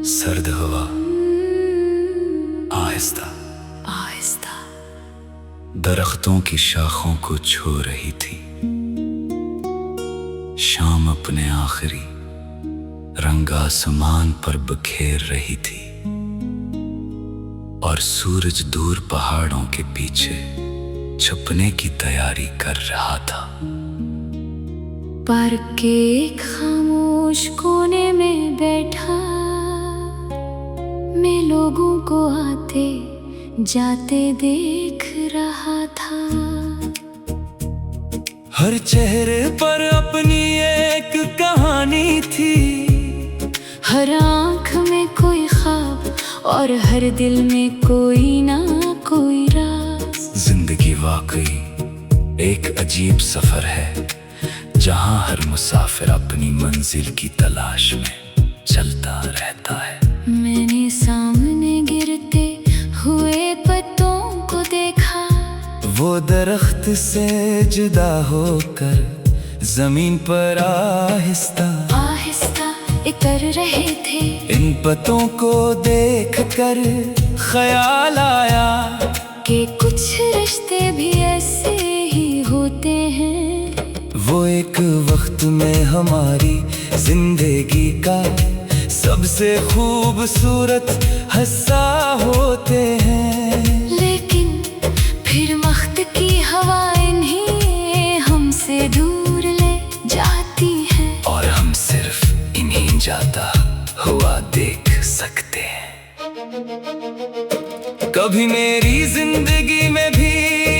सर्द हवा आहिस्ता आहिस्ता दरख्तों की शाखों को छू रही थी। शाम अपने आखिरी रंग आसमान पर बखेर रही थी और सूरज दूर पहाड़ों के पीछे छुपने की तैयारी कर रहा था। पार्क के एक खामोश कोने में बैठा मैं लोगों को आते जाते देख रहा था। हर चेहरे पर अपनी एक कहानी थी, हर आँख में कोई ख्वाब और हर दिल में कोई ना कोई राज। जिंदगी वाकई एक अजीब सफर है, जहां हर मुसाफिर अपनी मंजिल की तलाश में चलता रहता है। मैंने सामने गिरते हुए पत्तों को देखा, वो दरख्त से जुदा होकर जमीन पर आहिस्ता आहिस्ता उतर रहे थे। इन पत्तों को देखकर ख्याल आया कि कुछ रिश्ते भी ऐसे ही होते हैं। वो एक वक्त में हमारी जिंदगी का सबसे खूबसूरत हिस्सा होते हैं, लेकिन फिर वक्त की हवा इन्हीं हमसे दूर ले जाती है और हम सिर्फ इन्हीं जाता हुआ देख सकते हैं। कभी मेरी जिंदगी में भी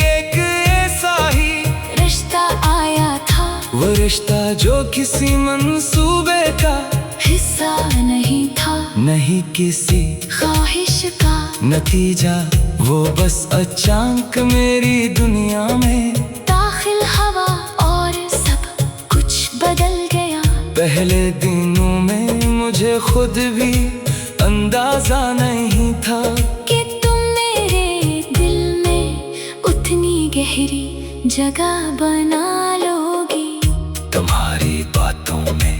एक ऐसा ही रिश्ता आया था, वो रिश्ता जो किसी मंसूबे का हिस्सा नहीं था, नहीं किसी ख्वाहिश का नतीजा। वो बस अचानक मेरी दुनिया में दाखिल हुआ और सब कुछ बदल गया। पहले दिनों में मुझे खुद भी अंदाजा नहीं था कि तुम मेरे दिल में उतनी गहरी जगह बना लोगी। तुम्हारी बातों में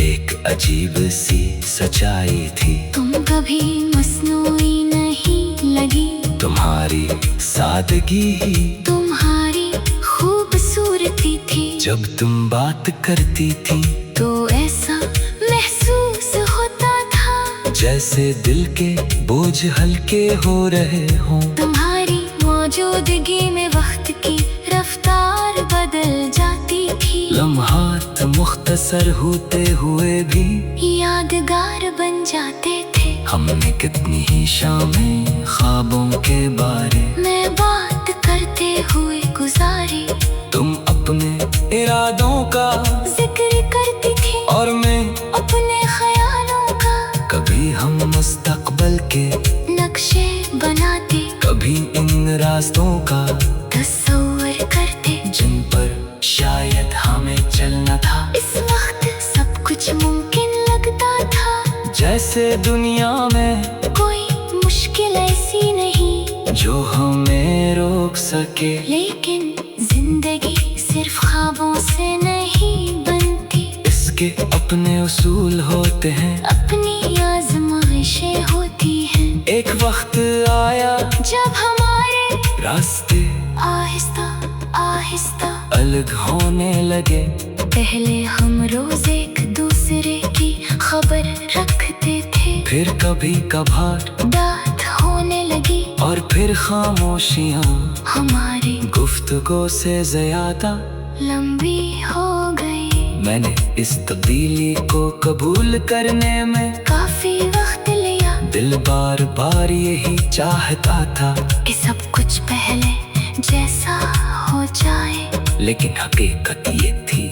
एक अजीब सी सच्चाई थी, तुम कभी मसनूई नहीं लगी, तुम्हारी सादगी ही तुम्हारी खूबसूरती थी। जब तुम बात करती थी तो ऐसा महसूस होता था जैसे दिल के बोझ हल्के हो रहे हों। तुम्हारी मौजूदगी में वक्त की रफ्तार बदल जाती थी। लम्हात मुख्तसर होते हुए भी यादगार बन जाते थे। हमने कितनी ही शामें ख्वाबों के बारे मैं बात करते हुए गुजारी, तुम अपने इरादों का जिक्र करती थी और मैं अपने ख्यालों का। कभी हम मुस्तकबल के नक्शे बनाते, कभी इन रास्तों का तस्वीर करते जिन पर शायद हमें चलना था। इस वक्त सब कुछ मुमकिन लगता था, जैसे दुनिया में कोई मुश्किल ऐसी नहीं जो हमें रोक सके। लेकिन जिंदगी सिर्फ ख्वाबों से नहीं बनती, इसके अपने उसूल होते हैं, अपनी आजमाइशें होती हैं। एक वक्त आया जब हमारे रास्ते आहिस्ता आहिस्ता अलग होने लगे। पहले हम रोज एक दूसरे की खबर रखते थे, फिर कभी कभार बात होने लगी और फिर खामोशियाँ हमारी गुफ्तगू से ज्यादा लंबी हो गई। मैंने इस तब्दीली को कबूल करने में काफी वक्त लिया, दिल बार बार यही चाहता था कि सब कुछ पहले जैसा हो जाए। लेकिन हकीकत ये थी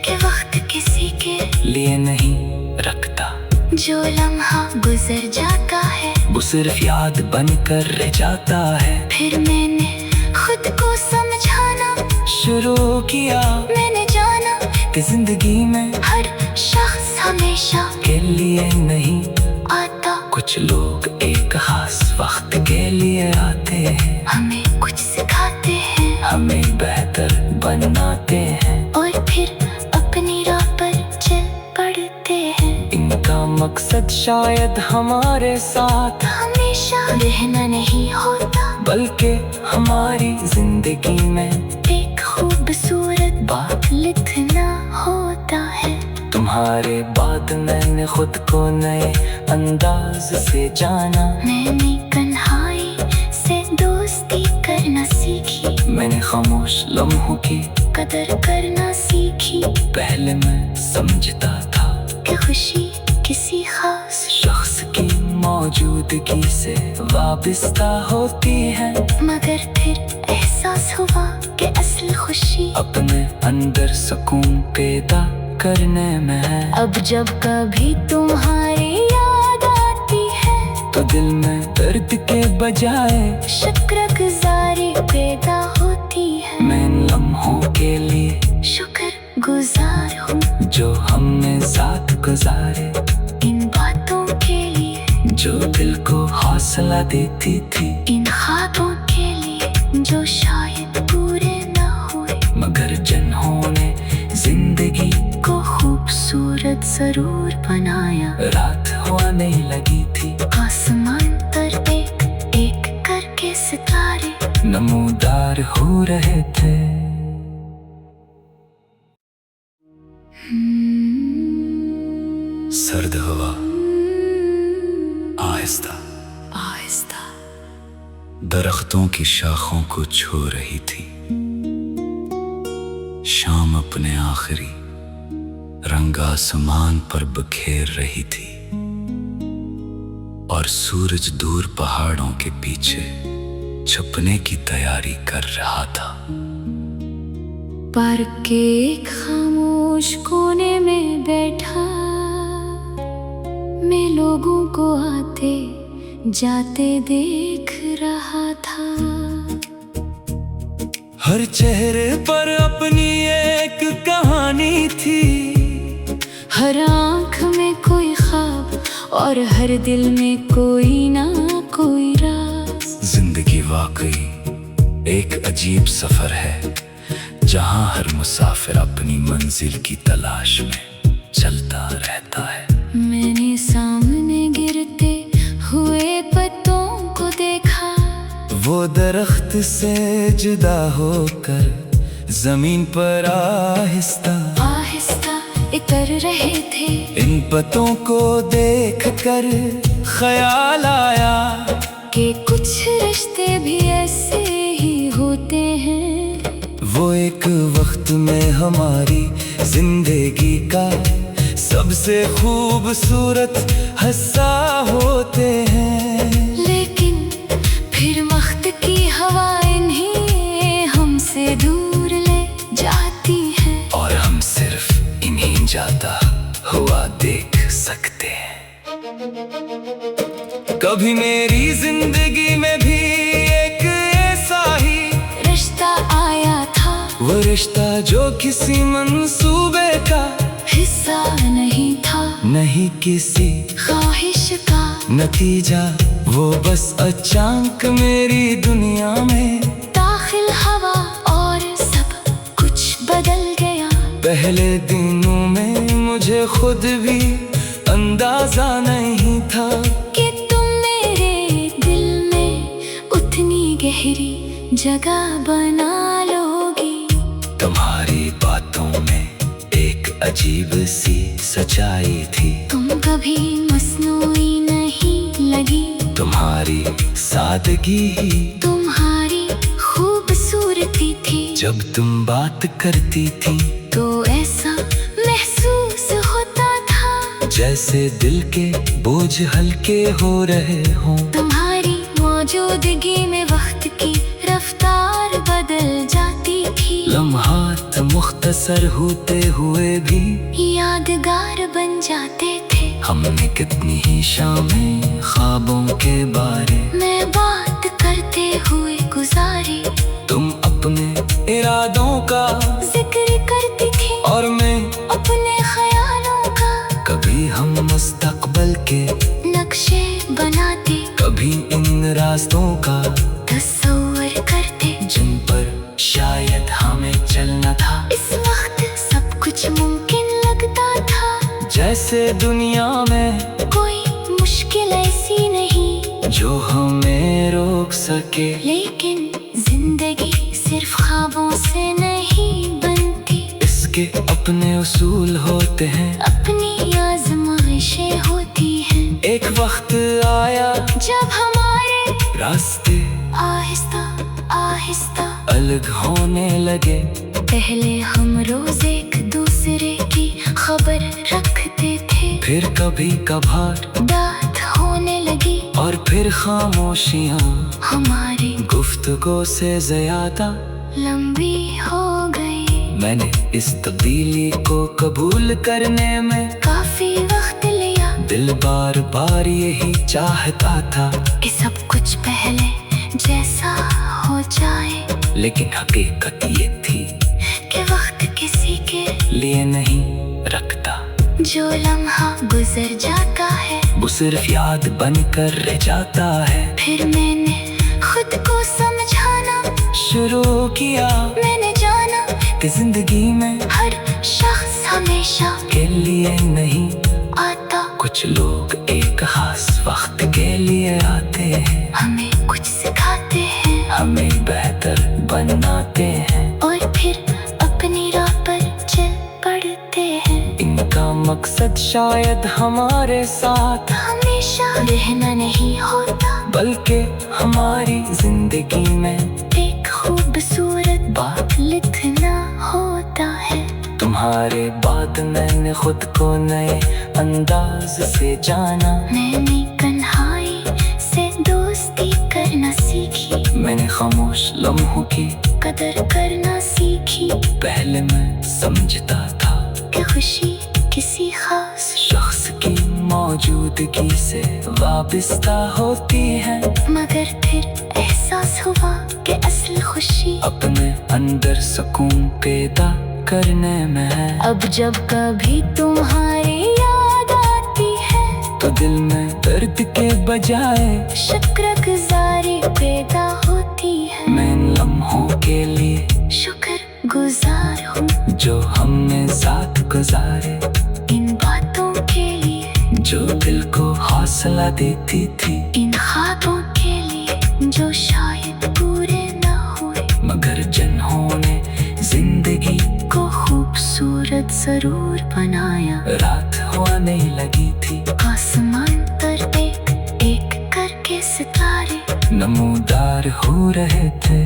कि वक्त किसी के लिए नहीं रखता, जो लम्हा गुजर जाता है वो सिर्फ याद बनकर रह जाता है। फिर मैंने खुद को समझाना शुरू किया, मैंने जाना कि जिंदगी में हर शख्स हमेशा के लिए नहीं आता। कुछ लोग एक खास वक्त के लिए आते हैं, हमें कुछ सिखाते हैं, हमें बेहतर बनाते हैं और फिर अपनी राह पर चल पड़ते हैं। मकसद शायद हमारे साथ हमेशा रहना नहीं होता, बल्कि हमारी जिंदगी में एक खूबसूरत बात लिखना होता है। तुम्हारे बाद मैंने खुद को नए अंदाज से जाना। मैंने कन्हाई से दोस्ती करना सीखी, मैंने खामोश लम्हों की कदर करना सीखी। पहले मैं समझता था कि खुशी किसी खास शख्स की मौजूदगी से वाबस्ता होती है, मगर फिर एहसास हुआ कि असल खुशी अपने अंदर सुकून पैदा करने में है। अब जब कभी तुम्हारी याद आती है तो दिल में दर्द के बजाय शुक्रगुजारी पैदा होती है। मैं इन लम्हों के लिए शुक्रगुजार हूँ जो हमने साथ गुजारे, इन बातों के लिए जो दिल को हौसला देती थी, इन ख्वाबों के लिए जो शायद पूरे न हुए, मगर जिन्होंने जिंदगी को खूबसूरत जरूर बनाया। रात होने लगी थी, आसमान पर एक एक करके सितारे नमूदार हो रहे थे। सर्द हवा आहिस्ता आहिस्ता दरख्तों की शाखों को छू रही थी। शाम अपने आखिरी रंग आसमान पर बिखेर रही थी और सूरज दूर पहाड़ों के पीछे छुपने की तैयारी कर रहा था। पार्क के एक खामोश कोने में बैठा मैं लोगों को आते जाते देख रहा था। हर चेहरे पर अपनी एक कहानी थी, हर आँख में कोई ख्वाब और हर दिल में कोई ना कोई राज। जिंदगी वाकई एक अजीब सफर है, जहां हर मुसाफिर अपनी मंजिल की तलाश में चलता रहता है। मैंने सामने गिरते हुए पत्तों को देखा, वो दरख्त से जुदा होकर जमीन पर आहिस्ता आहिस्ता इतर रहे थे। इन पत्तों को देखकर ख्याल आया कि कुछ रिश्ते भी ऐसे ही होते हैं। वो एक वक्त में हमारी जिंदगी का सबसे खूबसूरत हिस्सा होते हैं, लेकिन फिर वक्त की हवा इन्हीं हमसे दूर ले जाती है, और हम सिर्फ इन्हीं जाता हुआ देख सकते हैं। कभी मेरी जिंदगी में भी एक ऐसा ही रिश्ता आया था, वो रिश्ता जो किसी मंसूबे का हिस्सा नहीं था, नहीं किसी ख्वाहिश का नतीजा। वो बस अचानक मेरी दुनिया में दाखिल हुआ और सब कुछ बदल गया। पहले दिनों में मुझे खुद भी अंदाजा नहीं था कि तुम मेरे दिल में उतनी गहरी जगह बना लोगी। तुम्हारी बातों में एक अजीब सी सच्चाई थी, तुम कभी मसनूई नहीं लगी, तुम्हारी सादगी ही तुम्हारी खूबसूरती थी। जब तुम बात करती थी तो ऐसा महसूस होता था जैसे दिल के बोझ हल्के हो रहे हों। तुम्हारी मौजूदगी में वक्त की रफ्तार बदल जाती थी। लम्हात मुख्तसर होते हुए भी यादगार बन जाते थे। हमने कितनी ही शामें ख्वाबों के बारे मैं बात करते हुए गुजारी, तुम अपने इरादों का जिक्र करती थी और मैं अपने ख्यालों का। कभी हम मुस्तकबिल के नक्शे बनाते, कभी इन रास्तों का तस्वीर करते जिन पर शायद हमें चलना था। इस वक्त सब कुछ मुमकिन लगता था जैसे दुनिया में कोई मुश्किल ऐसी नहीं जो हमें रोक सके। लेकिन जिंदगी सिर्फ ख्वाबों से नहीं बनती, इसके अपने उसूल होते हैं, अपनी आजमाइशें होती हैं। एक वक्त आया जब हमारे रास्ते आहिस्ता आहिस्ता अलग होने लगे। पहले हम रोज एक दूसरे की खबर रखते थे, फिर कभी कभार बात होने लगी और फिर खामोशियाँ हमारी गुफ्तगू से ज्यादा लंबी हो गई। मैंने इस तब्दीली को कबूल करने में काफी वक्त लिया, दिल बार बार यही चाहता था कि सब कुछ पहले जैसा हो जाए। लेकिन हकीकत ये थी कि वक्त किसी के लिए नहीं रखता। जो लम्हा गुजर जाता है वो सिर्फ याद बनकर रह जाता है। फिर मैंने खुद को समझाना शुरू किया, मैंने जाना कि जिंदगी में हर शख्स हमेशा के लिए नहीं आता। कुछ लोग एक खास वक्त के लिए आते हैं, हमें कुछ सिखाते हैं, हमें बेहतर बनाते हैं और फिर अपनी राह पर चल पड़ते हैं। इनका मकसद शायद हमारे साथ हमेशा रहना नहीं होता, बल्कि हमारी जिंदगी में एक खूबसूरत बात लिखना होता है। तुम्हारे बाद मैंने खुद को नए अंदाज से जाना। मैंने कन्हाई से दोस्ती करना सीखी, मैंने खामोश लम्हों की कदर करना सीखी। पहले मैं समझता था कि खुशी किसी खास शख्स की मौजूदगी से वाबस्ता होती है, मगर फिर एहसास हुआ कि असल खुशी अपने अंदर सुकून पैदा करने में है। अब जब कभी तुम्हारी याद आती है तो दिल में दर्द के बजाय शुक्रगुजारी पैदा होती है। मैं इन लम्हों के लिए शुक्र गुजार हूँ जो हमने साथ गुजारे, इन बातों के लिए जो दिल को हौसला देती थी, इन ख्वाबों के लिए जो शायद पूरे ना हुए, मगर जिन्होंने जिंदगी को खूबसूरत जरूर बनाया। रात होने लगी थी, आसमान पर एक एक करके सितारे नमूदार हो रहे थे।